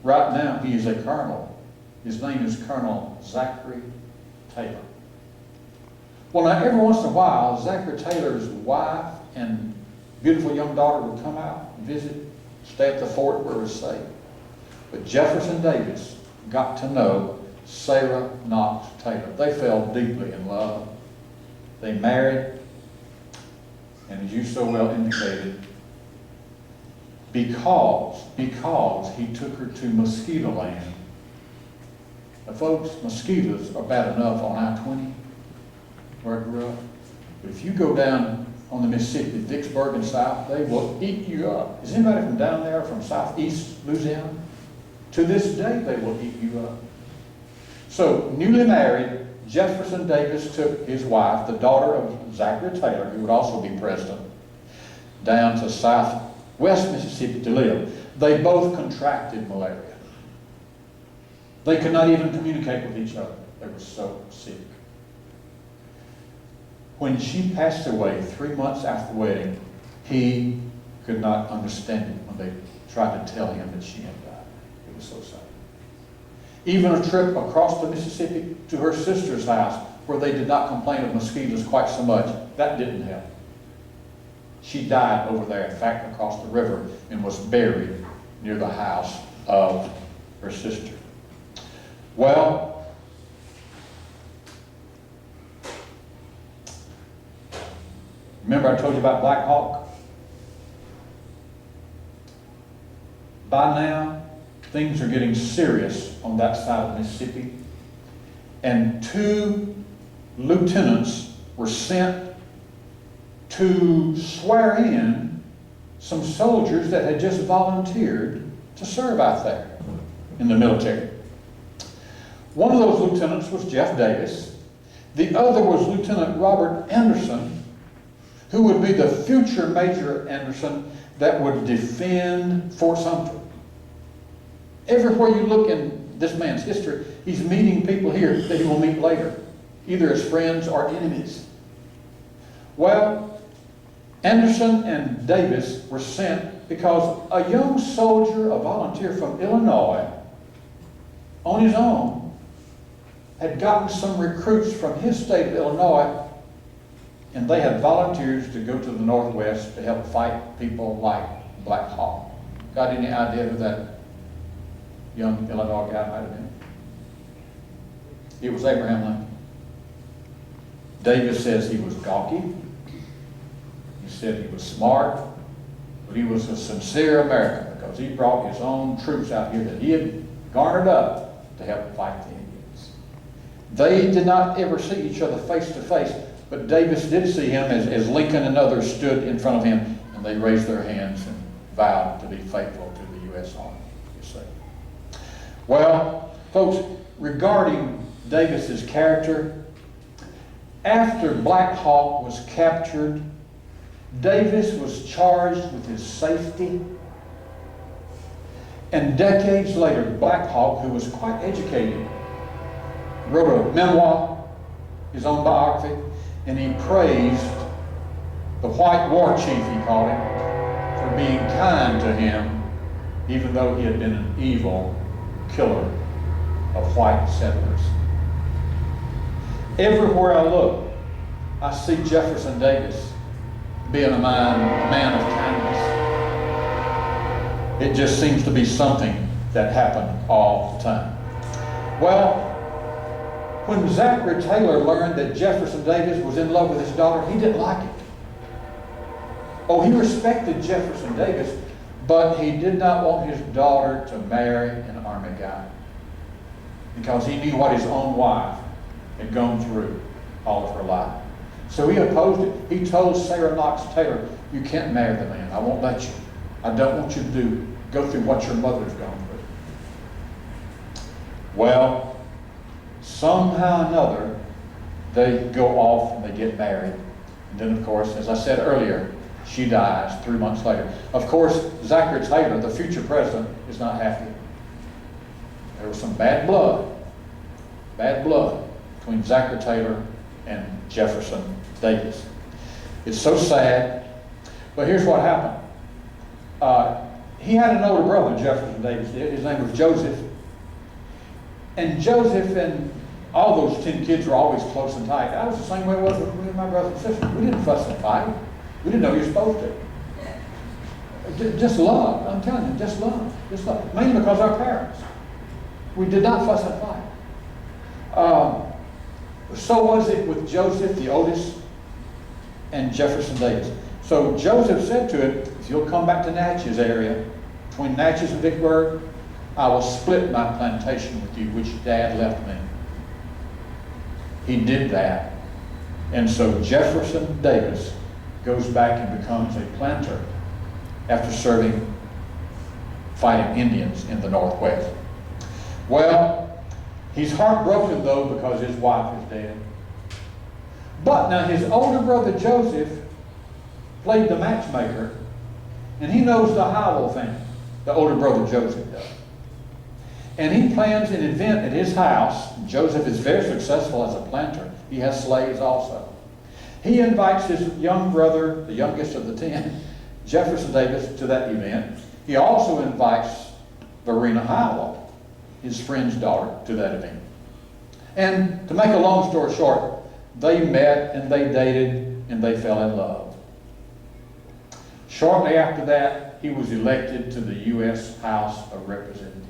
Right now, he is a colonel. His name is Colonel Zachary Taylor. Well, now, every once in a while, Zachary Taylor's wife and beautiful young daughter would come out and visit, stay at the fort where it was safe. But Jefferson Davis got to know Sarah Knox Taylor. They fell deeply in love. They married, and as you so well indicated, because he took her to mosquito land. Now, folks, mosquitoes are bad enough on I-20, where I grew up. But if you go down on the Mississippi, Vicksburg and south, they will eat you up. Is anybody from down there, from southeast Louisiana? To this day, they will eat you up. So, newly married, Jefferson Davis took his wife, the daughter of Zachary Taylor, who would also be president, down to southwest Mississippi to live. They both contracted malaria. They could not even communicate with each other. They were so sick. When she passed away 3 months after the wedding, he could not understand it when they tried to tell him that she had died. It was so sad. Even a trip across the Mississippi to her sister's house, where they did not complain of mosquitoes quite so much, that didn't help. She died over there, in fact, across the river, and was buried near the house of her sister. Well, remember I told you about Black Hawk? By now, things are getting serious on that side of Mississippi. And 2 lieutenants were sent to swear in some soldiers that had just volunteered to serve out there in the military. One of those lieutenants was Jeff Davis. The other was Lieutenant Robert Anderson, who would be the future Major Anderson that would defend Fort Sumter. Everywhere you look in this man's history, he's meeting people here that he will meet later, either as friends or enemies. Well, Anderson and Davis were sent because a young soldier, a volunteer from Illinois, on his own, had gotten some recruits from his state of Illinois, and they had volunteers to go to the Northwest to help fight people like Black Hawk. Got any idea who that young Illinois guy might have been. It was Abraham Lincoln. Davis says he was gawky. He said he was smart, but he was a sincere American because he brought his own troops out here that he had garnered up to help fight the Indians. They did not ever see each other face to face, but Davis did see him as Lincoln and others stood in front of him, and they raised their hands and vowed to be faithful to the U.S. Army, you see. Well, folks, regarding Davis's character, after Black Hawk was captured, Davis was charged with his safety. And decades later, Black Hawk, who was quite educated, wrote a memoir, his own biography, and he praised the white war chief, he called him, for being kind to him, even though he had been an evil killer of white settlers. Everywhere I look, I see Jefferson Davis being a man of kindness. It just seems to be something that happened all the time. Well, when Zachary Taylor learned that Jefferson Davis was in love with his daughter, he didn't like it. Oh, he respected Jefferson Davis, but he did not want his daughter to marry an army guy because he knew what his own wife had gone through all of her life. So he opposed it. He told Sarah Knox Taylor, "You can't marry the man. I won't let you. I don't want you to go through what your mother's gone through." Well, somehow or another, they go off and they get married. And then, of course, as I said earlier, she dies 3 months later. Of course, Zachary Taylor, the future president, is not happy. There was some bad blood between Zachary Taylor and Jefferson Davis. It's so sad, but here's what happened. He had an older brother, Jefferson Davis did. His name was Joseph. And Joseph and all those 10 kids were always close and tight. I was the same way it was with my brothers and sisters. We didn't fuss and fight. We didn't know you're supposed to. Just love. I'm telling you, just love. Just love. Mainly because our parents. We did not fuss and fight. So was it with Joseph, the oldest, and Jefferson Davis. So Joseph said to him, "If you'll come back to Natchez area, between Natchez and Vicksburg, I will split my plantation with you, which Dad left me." He did that. And so Jefferson Davis goes back and becomes a planter after fighting Indians in the Northwest. Well, he's heartbroken though because his wife is dead. But now his older brother Joseph played the matchmaker, and he knows the Howell family, the older brother Joseph does. And he plans an event at his house. Joseph is very successful as a planter. He has slaves also. He invites his young brother, the youngest of the 10, Jefferson Davis, to that event. He also invites Verena Howell, his friend's daughter, to that event. And to make a long story short, they met and they dated and they fell in love. Shortly after that, he was elected to the U.S. House of Representatives.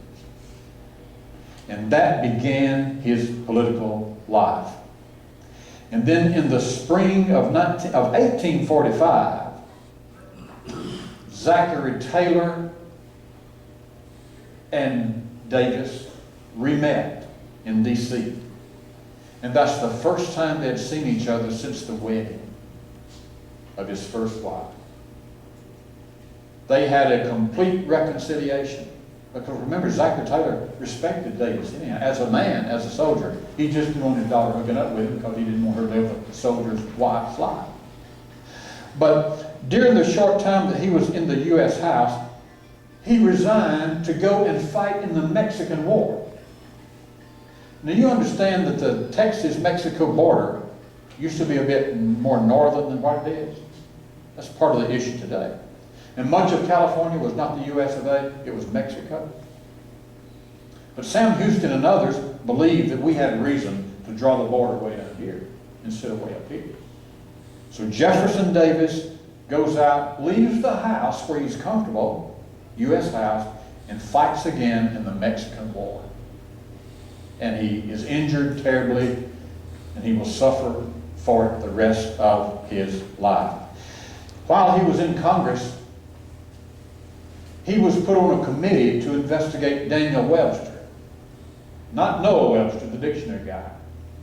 And that began his political life. And then in the spring of 1845, Zachary Taylor and Davis re-met in D.C. And that's the first time they had seen each other since the wedding of his first wife. They had a complete reconciliation. Because remember, Zachary Taylor respected Davis anyhow. As a man, as a soldier, he just didn't want his daughter hooking up with him because he didn't want her to live a soldier's wife's life. But during the short time that he was in the U.S. House, he resigned to go and fight in the Mexican War. Now you understand that the Texas-Mexico border used to be a bit more northern than what it is. That's part of the issue today. And much of California was not the U.S. of A., it was Mexico. But Sam Houston and others believed that we had reason to draw the border way down here instead of way up here. So Jefferson Davis goes out, leaves the house where he's comfortable, U.S. house, and fights again in the Mexican War. And he is injured terribly, and he will suffer for it the rest of his life. While he was in Congress, he was put on a committee to investigate Daniel Webster. Not Noah Webster, the dictionary guy,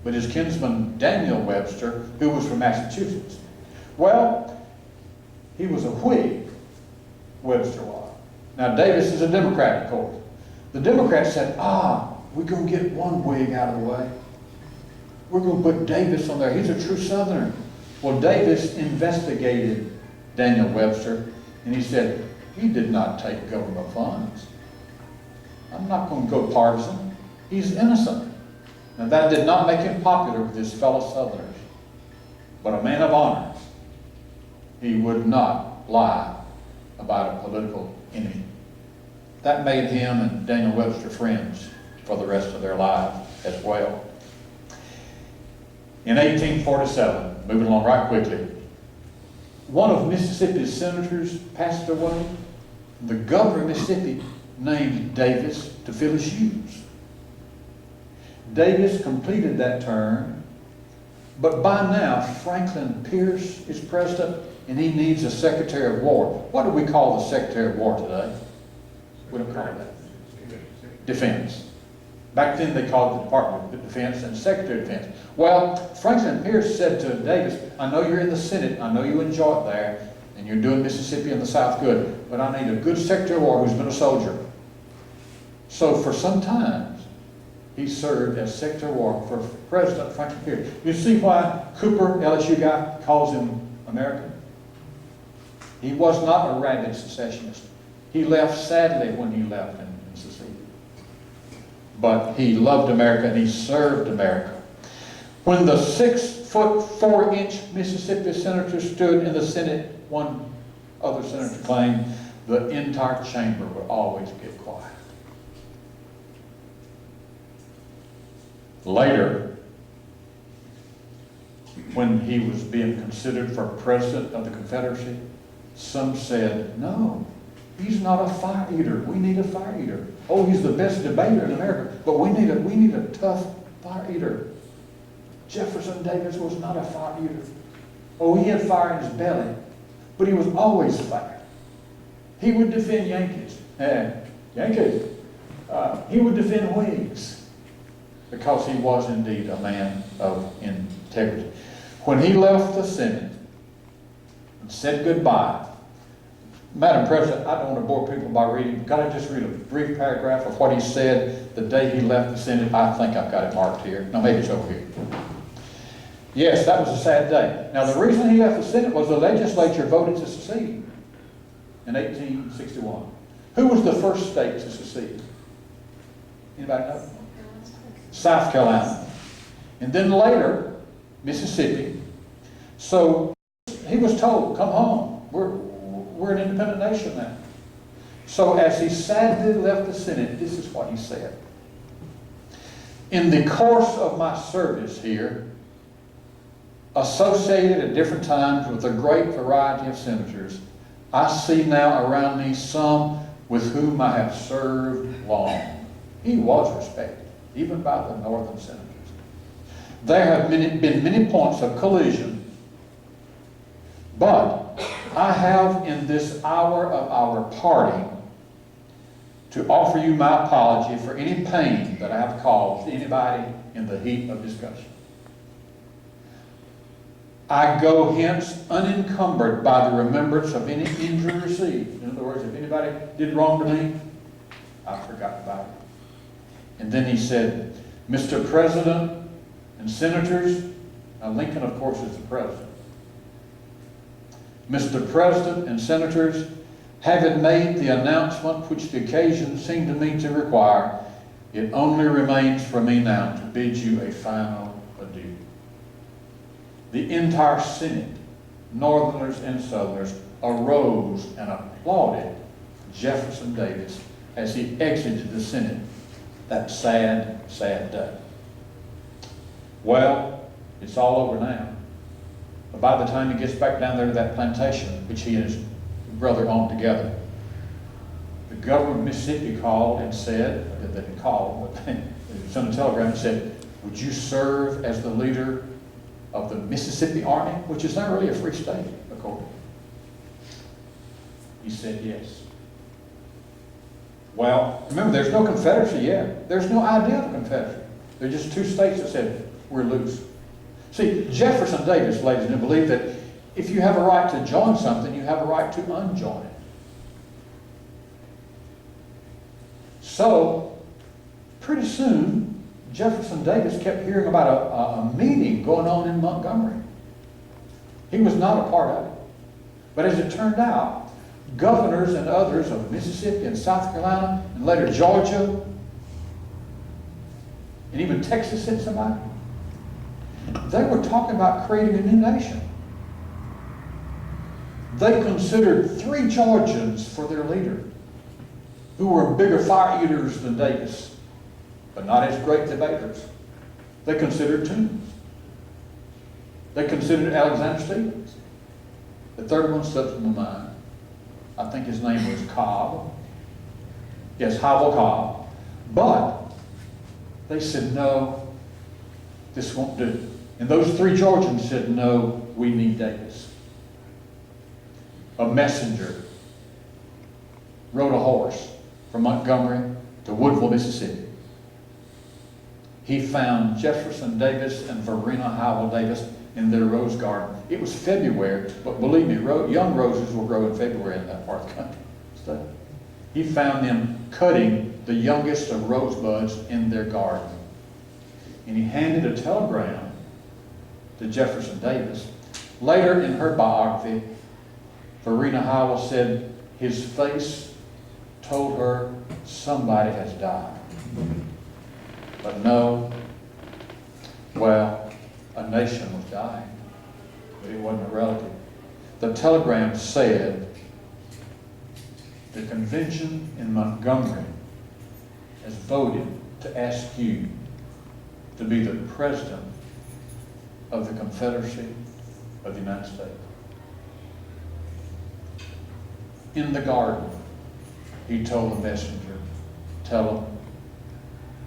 but his kinsman Daniel Webster, who was from Massachusetts. Well, he was a Whig, Webster was. Now Davis is a Democrat, of course. The Democrats said, we're going to get one Whig out of the way. We're going to put Davis on there. He's a true Southerner. Well, Davis investigated Daniel Webster, and he said, he did not take government funds. I'm not going to go partisan. He's innocent. Now, that did not make him popular with his fellow Southerners. But a man of honor, he would not lie about a political enemy. That made him and Daniel Webster friends for the rest of their lives as well. In 1847, moving along right quickly, one of Mississippi's senators passed away. The governor of Mississippi named Davis to fill his shoes. Davis completed that term, but by now Franklin Pierce is president and he needs a Secretary of War. What do we call the Secretary of War today? We don't call it that. Defense. Back then they called it the Department of Defense and Secretary of Defense. Well, Franklin Pierce said to Davis, I know you're in the Senate, I know you enjoy it there, and you're doing Mississippi and the South good, but I need a good Secretary of War who's been a soldier. So for some time, he served as Secretary of War for President Franklin Pierce. You see why Cooper, LSU guy, calls him American? He was not a rabid secessionist. He left sadly when he left and seceded. But he loved America and he served America. When the 6'4" Mississippi senator stood in the Senate, one other senator claimed the entire chamber would always get quiet. Later, when he was being considered for president of the Confederacy, some said, no, he's not a fire eater. We need a fire eater. Oh, he's the best debater in America, but we need a tough fire eater. Jefferson Davis was not a fire eater. Oh, he had fire in his belly, but he was always fire. He would defend Yankees. He would defend Whigs because he was indeed a man of integrity. When he left the Senate and said goodbye, Madam President, I don't want to bore people by reading. Can I just read a brief paragraph of what he said the day he left the Senate? I think I've got it marked here. No, maybe it's over here. Yes, that was a sad day. Now, the reason he left the Senate was the legislature voted to secede in 1861. Who was the first state to secede? Anybody know? South Carolina. And then later, Mississippi. So he was told, come home. We're an independent nation now. So as he sadly left the Senate, this is what he said. In the course of my service here, associated at different times with a great variety of senators, I see now around me some with whom I have served long. He was respected, even by the northern senators. There have been many points of collision, but I have in this hour of our parting to offer you my apology for any pain that I have caused anybody in the heat of discussion. I go hence unencumbered by the remembrance of any injury received. In other words, if anybody did wrong to me, I forgot about it. And then he said, Mr. President and Senators, now Lincoln, of course, is the President. Mr. President and Senators, having made the announcement which the occasion seemed to me to require, it only remains for me now to bid you a final adieu. The entire Senate, Northerners and Southerners, arose and applauded Jefferson Davis as he exited the Senate that sad, sad day. Well, it's all over now. But by the time he gets back down there to that plantation, which he and his brother owned together, the governor of Mississippi called and said, they didn't call, but they sent a telegram and said, would you serve as the leader of the Mississippi Army, which is not really a free state, according. He said yes. Well, remember, there's no Confederacy yet. There's no idea of a Confederacy. There are just two states that said, we're loose. See, Jefferson Davis, ladies and gentlemen, believed that if you have a right to join something, you have a right to unjoin it. So, pretty soon, Jefferson Davis kept hearing about a meeting going on in Montgomery. He was not a part of it. But as it turned out, governors and others of Mississippi and South Carolina, and later Georgia, and even Texas sent somebody, they were talking about creating a new nation. They considered 3 Georgians for their leader, who were bigger fire eaters than Davis, but not as great debaters. They considered 2. They considered Alexander Stephens. The third one slipped from my mind. I think his name was Cobb. Yes, Howell Cobb. But they said, no, this won't do. And those 3 Georgians said, no, we need Davis. A messenger rode a horse from Montgomery to Woodville, Mississippi. He found Jefferson Davis and Verena Howell Davis in their rose garden. It was February, but believe me, young roses will grow in February in that part of the country. He found them cutting the youngest of rosebuds in their garden. And he handed a telegram to Jefferson Davis. Later in her biography, Verena Howell said his face told her somebody has died. But no, well, a nation was dying, but it wasn't a relative. The telegram said, the convention in Montgomery has voted to ask you to be the president of the Confederacy of the United States. In the garden, he told the messenger, tell him,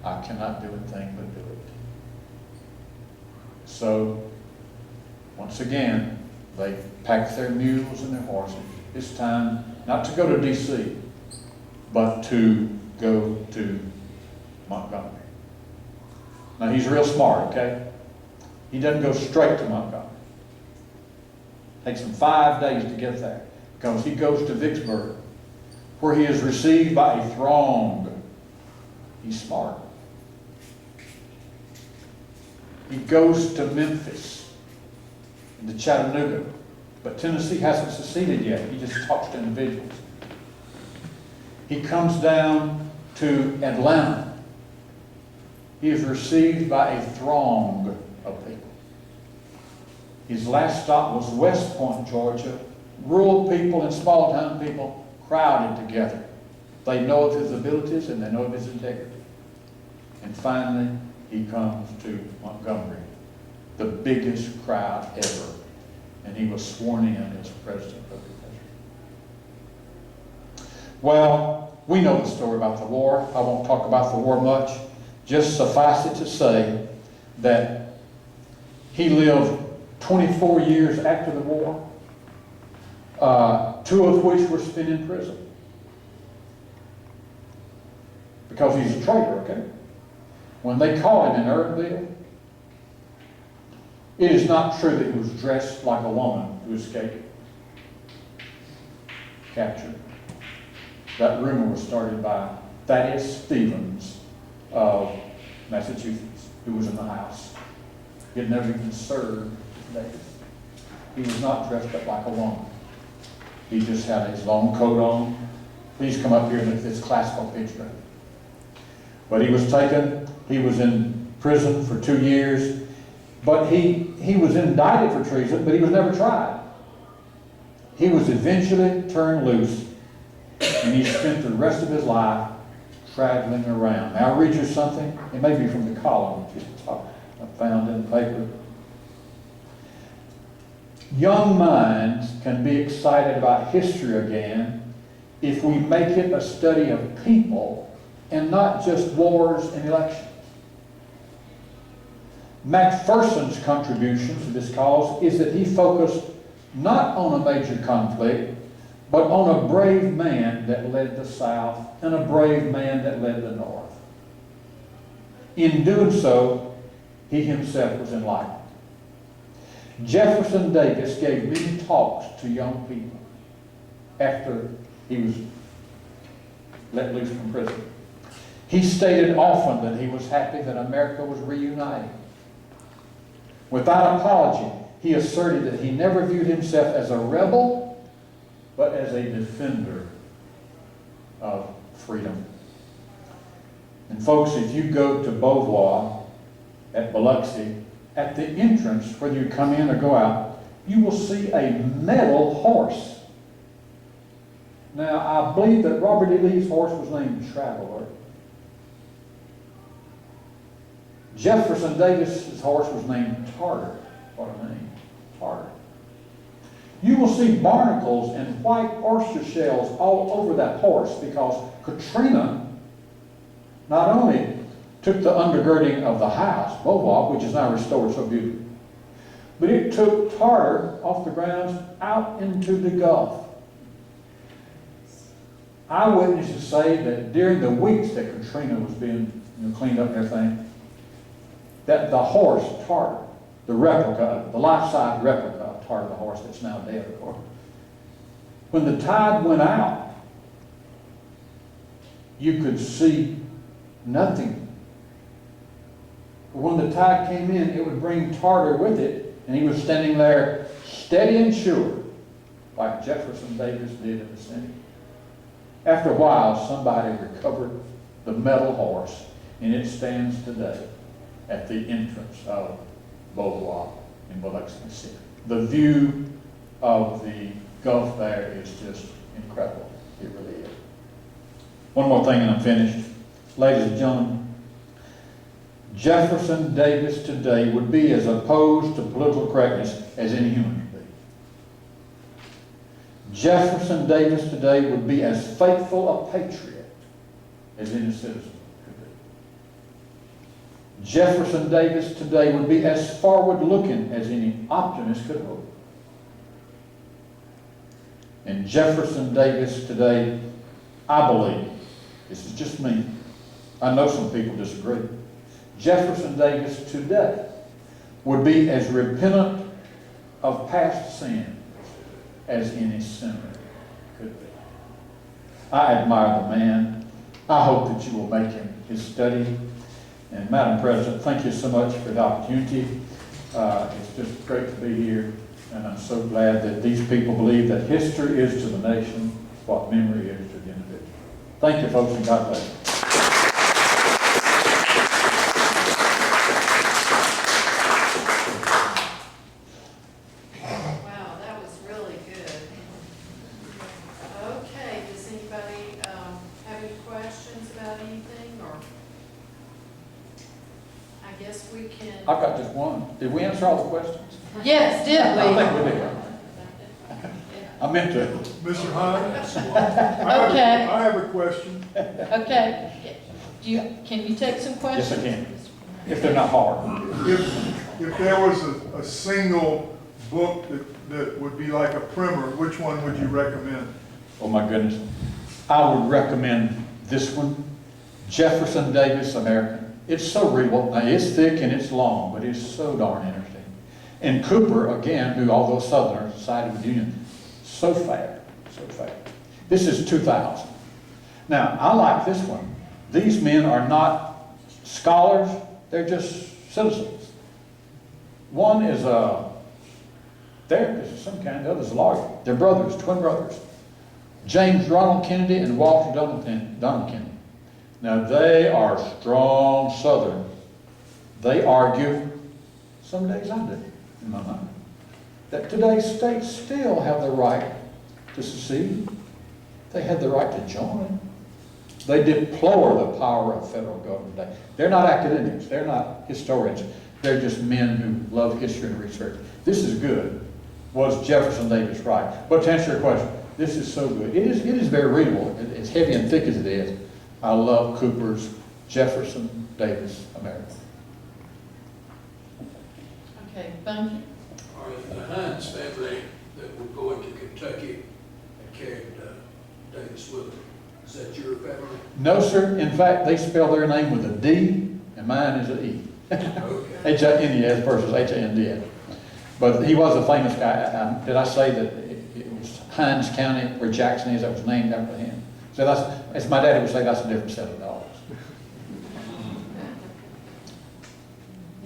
I cannot do anything but do it. So, once again, they packed their mules and their horses. This time, not to go to D.C., but to go to Montgomery. Now, he's real smart, okay? He doesn't go straight to Montgomery. Takes him 5 days to get there, because he goes to Vicksburg, where he is received by a throng. He's smart. He goes to Memphis and to Chattanooga, but Tennessee hasn't seceded yet. He just talks to individuals. He comes down to Atlanta. He is received by a throng of people. His last stop was West Point, Georgia. Rural people and small town people crowded together. They know of his abilities and they know of his integrity. And finally, he comes to Montgomery, the biggest crowd ever. And he was sworn in as president of the country. Well, we know the story about the war. I won't talk about the war much. Just suffice it to say that he lived 24 years after the war, 2 of which were spent in prison. Because he's a traitor, okay? When they caught him in Earnville, it is not true that he was dressed like a woman to escape capture. That rumor was started by Thaddeus Stevens of Massachusetts, who was in the house. He had never even served Davis. He was not dressed up like a woman. He just had his long coat on. Please come up here and look at this classical picture. But he was taken. He was in prison for 2 years. But he was indicted for treason, but he was never tried. He was eventually turned loose, and he spent the rest of his life traveling around. Now, I'll read you something. It may be from the column I found in the paper. Young minds can be excited about history again if we make it a study of people and not just wars and elections. McPherson's contribution to this cause is that he focused not on a major conflict, but on a brave man that led the South and a brave man that led the North. In doing so, he himself was enlightened. Jefferson Davis gave many talks to young people after he was let loose from prison. He stated often that he was happy that America was reunited. Without apology, he asserted that he never viewed himself as a rebel, but as a defender of freedom. And folks, if you go to Beauvoir at Biloxi, at the entrance, whether you come in or go out, you will see a metal horse. Now, I believe that Robert E. Lee's horse was named Traveler. Jefferson Davis's horse was named Tartar. What a name, Tartar. You will see barnacles and white oyster shells all over that horse because Katrina not only took the undergirding of the house, Beauvoir, which is now restored so beautifully, but it took Tartar off the grounds out into the Gulf. Eyewitnesses say that during the weeks that Katrina was being cleaned up and everything, that the horse, Tartar, the replica, the life-size replica of Tartar, the horse that's now dead, of course, when the tide went out, you could see nothing. But when the tide came in, it would bring Tartar with it, and he was standing there steady and sure, like Jefferson Davis did in the Senate. After a while, somebody recovered the metal horse, and it stands today at the entrance of Beauvoir in Biloxi, Mississippi. The view of the Gulf there is just incredible. It really is. One more thing and I'm finished. Ladies and gentlemen, Jefferson Davis today would be as opposed to political correctness as any human could be. Jefferson Davis today would be as faithful a patriot as any citizen. Jefferson Davis today would be as forward-looking as any optimist could hope. And Jefferson Davis today, I believe, this is just me, I know some people disagree, Jefferson Davis today would be as repentant of past sin as any sinner could be. I admire the man. I hope that you will make him his study. And Madam President, thank you so much for the opportunity. It's just great to be here, and I'm so glad that these people believe that history is to the nation what memory is to the individual. Thank you, folks, and God bless you. Wow, that was really good. Okay, does anybody have any questions about anything, or? I guess we can. I've got just one. Did we answer all the questions? Yes, did I we? think we did. I meant to. Mr. Hines? Okay. I have a question. Okay. Can you take some Yes, questions? I can. If they're not hard. If there was a single book that would be like a primer, which one would you recommend? Oh my goodness. I would recommend this one, Jefferson Davis, American. It's so real. Now, it's thick and it's long, but it's so darn interesting. And Cooper, again, who although Southerners sided with the Union, so fair, so fair. This is 2000. Now, I like this one. These men are not scholars, they're just citizens. One is a therapist of some kind, the other's a lawyer. They're brothers, twin brothers. James Ronald Kennedy and Walter Donald Kennedy. Now, they are strong Southern. They argue, some days I do, in my mind, that today's states still have the right to secede. They had the right to join. They deplore the power of federal government today. They're not academics. They're not historians. They're just men who love history and research. This is good. Was Jefferson Davis right? But to answer your question, This is so good. It is very readable. It's heavy and thick as it is. I love Cooper's Jefferson, Davis, America. Okay, thank you. All right, the Hines family that were going to Kentucky and carried Davis with them. Is that your family? No, sir. In fact, they spell their name with a D, and mine is an E. Okay. H-I-N-E-S versus H-A-N-D-S. But he was a famous guy. Did I say that it was Hines County where Jackson is, that was named after him? So that's, as my daddy would say, that's a different set of dollars.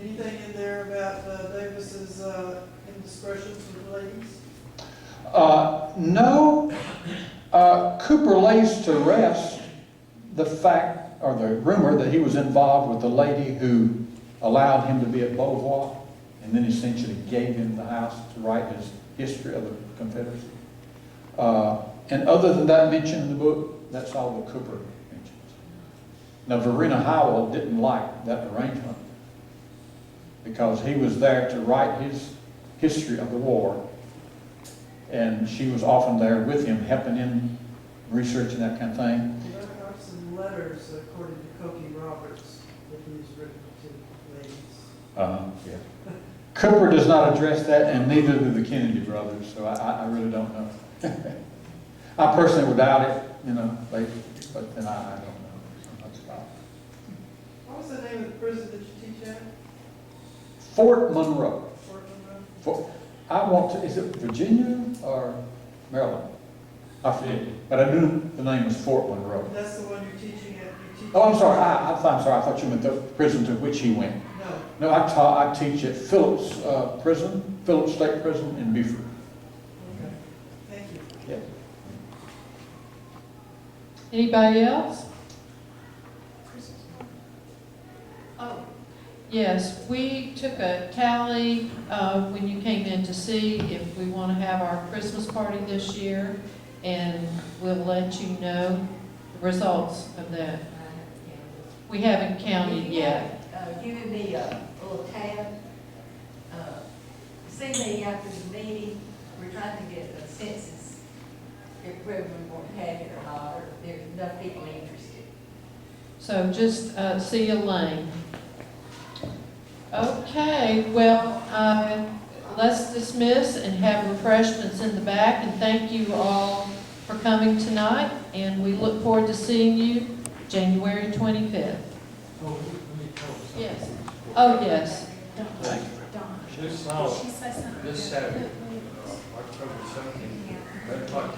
Anything in there about Davis's indiscretions with the ladies? No. Cooper lays to rest the fact, or the rumor, that he was involved with the lady who allowed him to be at Beauvoir, and then essentially gave him the house to write his history of the Confederacy. And other than that mention in the book, that's all that Cooper mentions. Now, Verena Howell didn't like that arrangement because he was there to write his history of the war, and she was often there with him, helping him researching that kind of thing. There are some letters, according to Cokie Roberts, that he's written to ladies. Yeah. Cooper does not address that, and neither do the Kennedy brothers, so I really don't know. I personally would doubt it, you know, but then I don't know so much about it. What was the name of the prison that you teach at? Fort Monroe. Fort Monroe? I want to, is it Virginia or Maryland? I forget, but I knew the name was Fort Monroe. That's the one you're teaching at? You teach Oh, I'm sorry, I'm sorry, I thought you meant the prison to which he went. No. No, I teach at Phillips Prison, Phillips State Prison in Beaufort. Okay. Thank you. Yeah. Anybody else? Oh, yes, we took a tally when you came in to see if we want to have our Christmas party this year, and we'll let you know the results of that. We haven't counted yet. Giving me a little tab. See me after the meeting, we're trying to get a census, if we're going to have it or not, or if there's enough people interested. So just see Elaine. Okay, well, let's dismiss and have refreshments in the back, and thank you all for coming tonight, and we look forward to seeing you January 25th. Yes. Oh, yes. This Saturday, October 17th, 11 o'clock,